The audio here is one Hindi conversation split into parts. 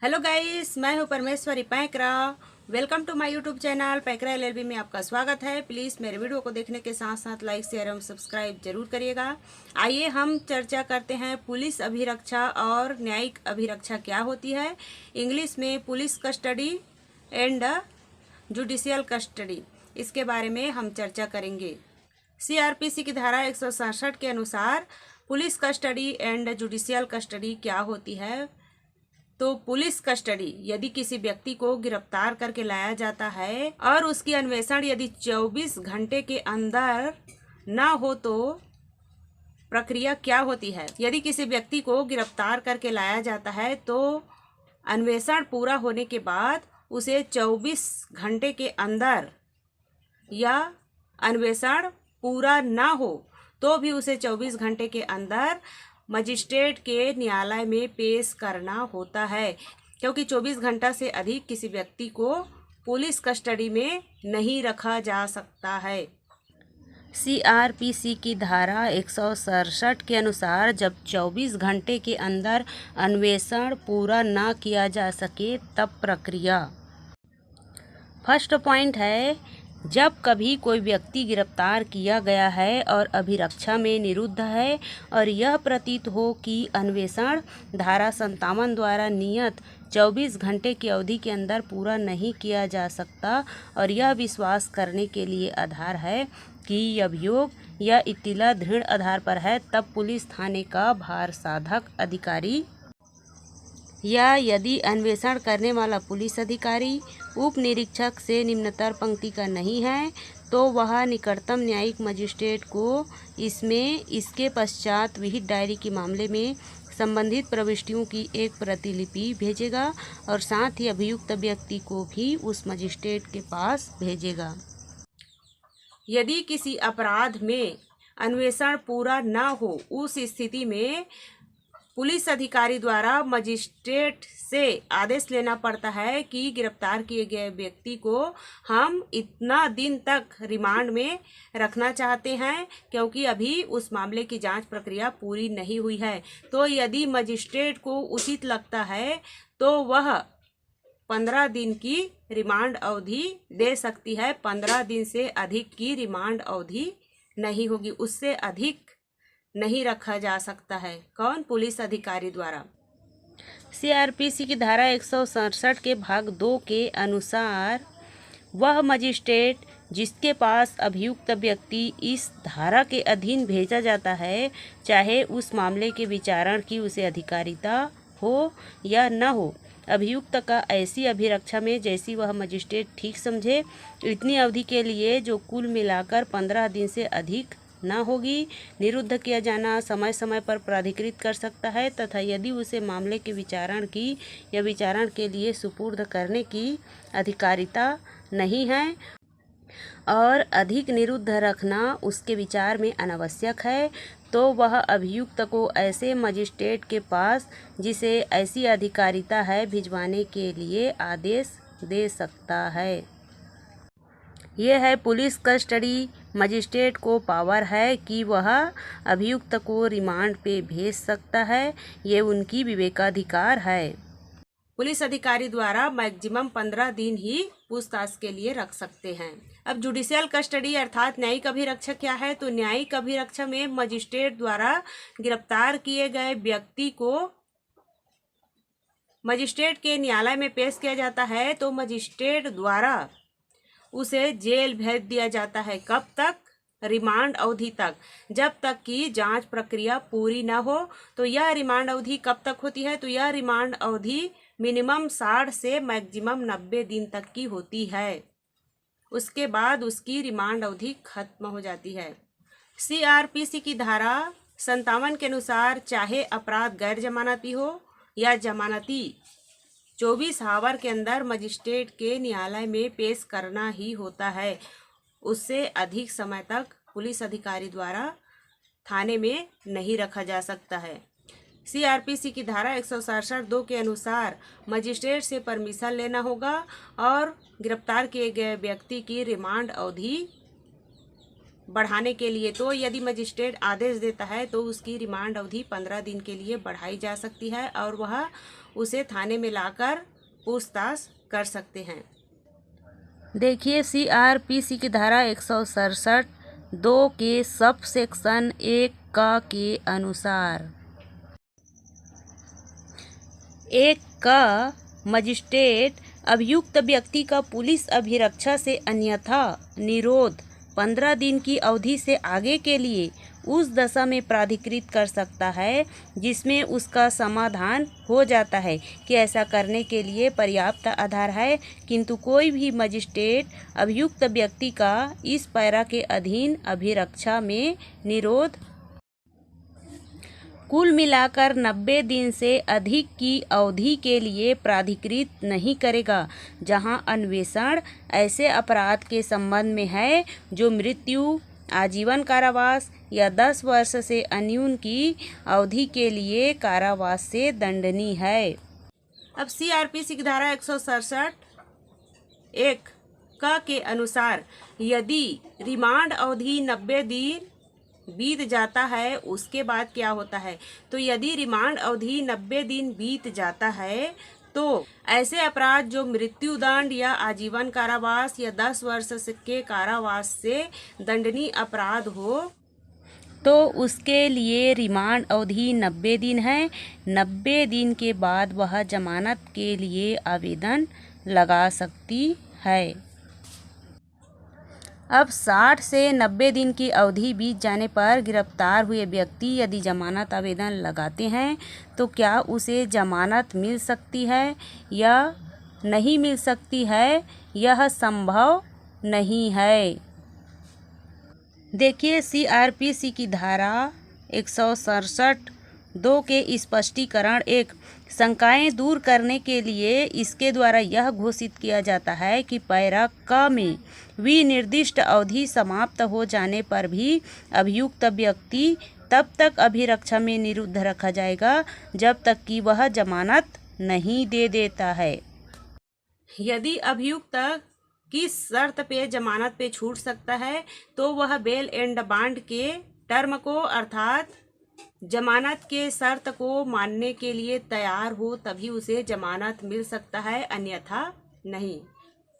हेलो गाइस, मैं हूं Parmeshwari Paikra. Welcome to my YouTube channel Paikra LLB में आपका स्वागत है। प्लीज़ मेरे वीडियो को देखने के साथ साथ लाइक शेयर एवं सब्सक्राइब जरूर करिएगा। आइए हम चर्चा करते हैं पुलिस अभिरक्षा और न्यायिक अभिरक्षा क्या होती है। इंग्लिश में police custody and judicial custody, इसके बारे में हम चर्चा करेंगे। सीआरपीसी की धारा 167 के अनुसार police custody and judicial custody क्या होती है। तो पुलिस कस्टडी, यदि किसी व्यक्ति को गिरफ्तार करके लाया जाता है और उसकी अन्वेषण यदि 24 घंटे के अंदर ना हो तो प्रक्रिया क्या होती है। यदि किसी व्यक्ति को गिरफ्तार करके लाया जाता है तो अन्वेषण पूरा होने के बाद उसे 24 घंटे के अंदर या अन्वेषण पूरा ना हो तो भी उसे 24 घंटे के अंदर मजिस्ट्रेट के न्यायालय में पेश करना होता है, क्योंकि 24 घंटा से अधिक किसी व्यक्ति को पुलिस कस्टडी में नहीं रखा जा सकता है। सीआरपीसी की धारा 167 के अनुसार जब 24 घंटे के अंदर अन्वेषण पूरा ना किया जा सके तब प्रक्रिया। फर्स्ट पॉइंट है, जब कभी कोई व्यक्ति गिरफ्तार किया गया है और अभिरक्षा में निरुद्ध है और यह प्रतीत हो कि अन्वेषण धारा 57 द्वारा नियत 24 घंटे की अवधि के अंदर पूरा नहीं किया जा सकता और यह विश्वास करने के लिए आधार है कि अभियोग या इत्तिला दृढ़ आधार पर है, तब पुलिस थाने का भार साधक अधिकारी या यदि अन्वेषण करने वाला पुलिस अधिकारी उप निरीक्षक से निम्नतर पंक्ति का नहीं है तो वह निकटतम न्यायिक मजिस्ट्रेट को इसके पश्चात विहित डायरी के मामले में संबंधित प्रविष्टियों की एक प्रतिलिपि भेजेगा और साथ ही अभियुक्त व्यक्ति को भी उस मजिस्ट्रेट के पास भेजेगा। यदि किसी अपराध में अन्वेषण पूरा न हो, उस स्थिति में पुलिस अधिकारी द्वारा मजिस्ट्रेट से आदेश लेना पड़ता है कि गिरफ्तार किए गए व्यक्ति को हम इतना दिन तक रिमांड में रखना चाहते हैं, क्योंकि अभी उस मामले की जांच प्रक्रिया पूरी नहीं हुई है। तो यदि मजिस्ट्रेट को उचित लगता है तो वह 15 दिन की रिमांड अवधि दे सकती है। 15 दिन से अधिक की रिमांड अवधि नहीं होगी, उससे अधिक नहीं रखा जा सकता है। कौन? पुलिस अधिकारी द्वारा। सीआरपीसी की धारा 167 के भाग 2 के अनुसार वह मजिस्ट्रेट जिसके पास अभियुक्त व्यक्ति इस धारा के अधीन भेजा जाता है, चाहे उस मामले के विचारण की उसे अधिकारिता हो या न हो, अभियुक्त का ऐसी अभिरक्षा में जैसी वह मजिस्ट्रेट ठीक समझे इतनी अवधि के लिए, जो कुल मिलाकर 15 दिन से अधिक न होगी, निरुद्ध किया जाना समय समय पर प्राधिकृत कर सकता है तथा यदि उसे मामले के विचारण की या विचारण के लिए सुपुर्द करने की अधिकारिता नहीं है और अधिक निरुद्ध रखना उसके विचार में अनावश्यक है, तो वह अभियुक्त को ऐसे मजिस्ट्रेट के पास जिसे ऐसी अधिकारिता है भिजवाने के लिए आदेश दे सकता है। यह है पुलिस कस्टडी। मजिस्ट्रेट को पावर है कि वह अभियुक्त को रिमांड पे भेज सकता है, ये उनकी विवेकाधिकार है। पुलिस अधिकारी द्वारा मैक्सिमम 15 दिन ही पूछताछ के लिए रख सकते हैं। अब जुडिशियल कस्टडी अर्थात न्यायिक अभिरक्षा क्या है। तो न्यायिक अभिरक्षा में मजिस्ट्रेट द्वारा गिरफ्तार किए गए व्यक्ति को मजिस्ट्रेट के न्यायालय में पेश किया जाता है तो मजिस्ट्रेट द्वारा उसे जेल भेज दिया जाता है। कब तक? रिमांड अवधि तक, जब तक कि जांच प्रक्रिया पूरी ना हो। तो यह रिमांड अवधि कब तक होती है? तो यह रिमांड अवधि मिनिमम 60 से मैक्सिमम 90 दिन तक की होती है। उसके बाद उसकी रिमांड अवधि खत्म हो जाती है। सीआरपीसी की धारा 57 के अनुसार चाहे अपराध गैर जमानती हो या जमानती, 24 आवर के अंदर मजिस्ट्रेट के न्यायालय में पेश करना ही होता है। उससे अधिक समय तक पुलिस अधिकारी द्वारा थाने में नहीं रखा जा सकता है। सीआरपीसी की धारा 167(2) के अनुसार मजिस्ट्रेट से परमिशन लेना होगा और गिरफ्तार किए गए व्यक्ति की रिमांड अवधि बढ़ाने के लिए। तो यदि मजिस्ट्रेट आदेश देता है तो उसकी रिमांड अवधि 15 दिन के लिए बढ़ाई जा सकती है और वह उसे थाने में लाकर पूछताछ कर सकते हैं। देखिए CRPC की धारा 167(2) के सब सेक्शन 1 का के अनुसार 1 का मजिस्ट्रेट अभियुक्त व्यक्ति का पुलिस अभिरक्षा से अन्यथा निरोध 15 दिन की अवधि से आगे के लिए उस दशा में प्राधिकृत कर सकता है जिसमें उसका समाधान हो जाता है कि ऐसा करने के लिए पर्याप्त आधार है, किंतु कोई भी मजिस्ट्रेट अभियुक्त व्यक्ति का इस पैरा के अधीन अभिरक्षा में निरोध कुल मिलाकर 90 दिन से अधिक की अवधि के लिए प्राधिकृत नहीं करेगा, जहां अन्वेषण ऐसे अपराध के संबंध में है जो मृत्यु, आजीवन कारावास या 10 वर्ष से अन्यून की अवधि के लिए कारावास से दंडनीय है। अब CRPC की धारा 167(1) का के अनुसार यदि रिमांड अवधि 90 दिन बीत जाता है, उसके बाद क्या होता है, तो यदि रिमांड अवधि 90 दिन बीत जाता है तो ऐसे अपराध जो मृत्युदंड या आजीवन कारावास या 10 वर्ष के कारावास से दंडनीय अपराध हो तो उसके लिए रिमांड अवधि 90 दिन है। 90 दिन के बाद वह जमानत के लिए आवेदन लगा सकती है। अब 60 से 90 दिन की अवधि बीत जाने पर गिरफ्तार हुए व्यक्ति यदि जमानत आवेदन लगाते हैं तो क्या उसे जमानत मिल सकती है या नहीं मिल सकती है, यह संभव नहीं है। देखिए CRPC की धारा 167(2) के स्पष्टीकरण 1 शंकाएं दूर करने के लिए इसके द्वारा यह घोषित किया जाता है कि पैरा क में विनिर्दिष्ट अवधि समाप्त हो जाने पर भी अभियुक्त व्यक्ति तब तक अभिरक्षा में निरुद्ध रखा जाएगा जब तक कि वह जमानत नहीं दे देता है। यदि अभियुक्त किस शर्त पे जमानत पे छूट सकता है तो वह बेल एंड बॉन्ड के टर्म को अर्थात जमानत के शर्त को मानने के लिए तैयार हो तभी उसे जमानत मिल सकता है, अन्यथा नहीं।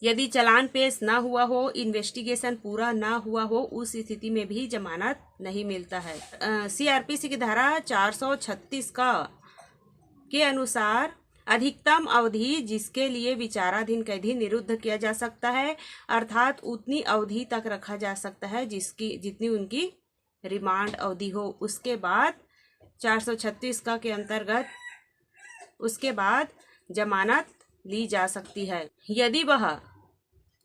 यदि चालान पेश ना हुआ हो, इन्वेस्टिगेशन पूरा ना हुआ हो, उस स्थिति में भी जमानत नहीं मिलता है। CRPC की धारा 436 का के अनुसार अधिकतम अवधि जिसके लिए विचाराधीन कैदी निरुद्ध किया जा सकता है अर्थात उतनी अवधि तक रखा जा सकता है जितनी उनकी रिमांड अवधि हो। उसके बाद 436 का के अंतर्गत उसके बाद जमानत ली जा सकती है। यदि वह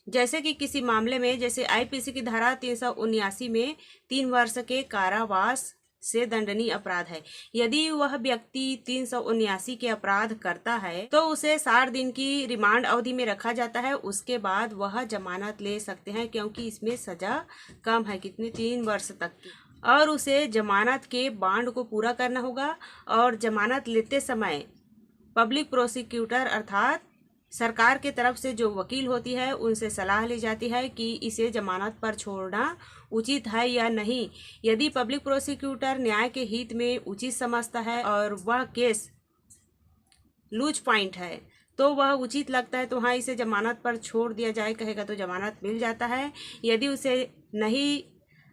जैसे कि किसी मामले में जैसे IPC की धारा 379 में 3 वर्ष के कारावास से दंडनीय अपराध है, यदि वह व्यक्ति 379 के अपराध करता है तो उसे 60 दिन की रिमांड अवधि में रखा जाता है। उसके बाद वह जमानत ले सकते हैं क्योंकि इसमें सजा कम है, कितने 3 वर्ष तक की, और उसे जमानत के बॉन्ड को पूरा करना होगा। और जमानत लेते समय पब्लिक प्रोसिक्यूटर अर्थात सरकार के तरफ से जो वकील होती है उनसे सलाह ली जाती है कि इसे जमानत पर छोड़ना उचित है या नहीं। यदि पब्लिक प्रोसिक्यूटर न्याय के हित में उचित समझता है और वह केस लूज पॉइंट है तो वह उचित लगता है तो हाँ इसे जमानत पर छोड़ दिया जाए कहेगा तो जमानत मिल जाता है। यदि उसे नहीं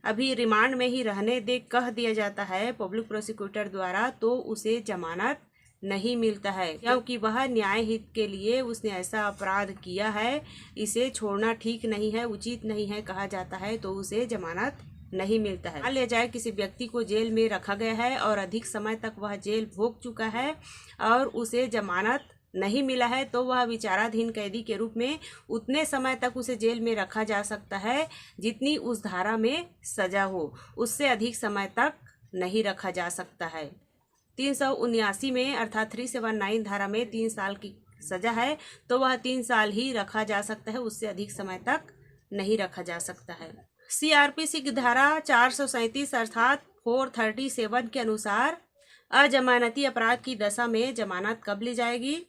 अभी रिमांड में ही रहने दे कह दिया जाता है पब्लिक प्रोसिक्यूटर द्वारा तो उसे जमानत नहीं मिलता है क्योंकि वह न्याय हित के लिए उसने ऐसा अपराध किया है, इसे छोड़ना ठीक नहीं है, उचित नहीं है कहा जाता है तो उसे जमानत नहीं मिलता है। मान लिया जाए किसी व्यक्ति को जेल में रखा गया है और अधिक समय तक वह जेल भोग चुका है और उसे जमानत नहीं मिला है तो वह विचाराधीन कैदी के रूप में उतने समय तक उसे जेल में रखा जा सकता है जितनी उस धारा में सजा हो, उससे अधिक समय तक नहीं रखा जा सकता है। 379 में अर्थात 379 धारा में 3 साल की सजा है तो वह 3 साल ही रखा जा सकता है, उससे अधिक समय तक नहीं रखा जा सकता है। CRPC की धारा 437 अर्थात 437 के अनुसार अजमानती अपराध की दशा में जमानत कब ली जाएगी।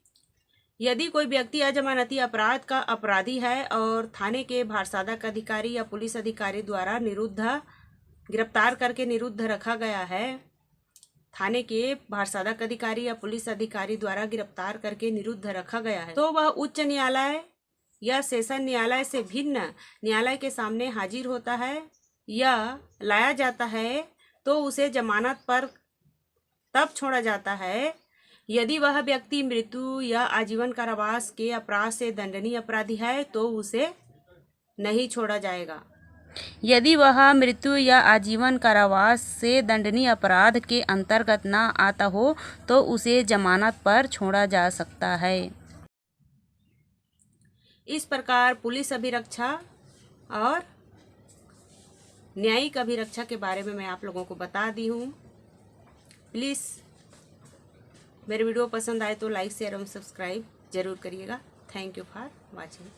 यदि कोई व्यक्ति अजमानती अपराध का अपराधी है और थाने के भारसाधक अधिकारी या पुलिस अधिकारी द्वारा गिरफ्तार करके निरुद्ध रखा गया है, थाने के भारसाधक अधिकारी या पुलिस अधिकारी द्वारा गिरफ्तार करके निरुद्ध रखा गया है, तो वह उच्च न्यायालय या सेशन न्यायालय से भिन्न न्यायालय के सामने हाजिर होता है या लाया जाता है, तो उसे जमानत पर तब छोड़ा जाता है यदि वह व्यक्ति मृत्यु या आजीवन कारावास के अपराध से दंडनीय अपराधी है, तो उसे नहीं छोड़ा जाएगा। यदि वह मृत्यु या आजीवन कारावास से दंडनीय अपराध के अंतर्गत न आता हो, तो उसे जमानत पर छोड़ा जा सकता है। इस प्रकार पुलिस अभिरक्षा और न्यायिक अभिरक्षा के बारे में मैं आप लोगों को बता दी हूँ। प्लीज़ मेरे वीडियो पसंद आए तो लाइक शेयर एवं सब्सक्राइब जरूर करिएगा। Thank you for watching.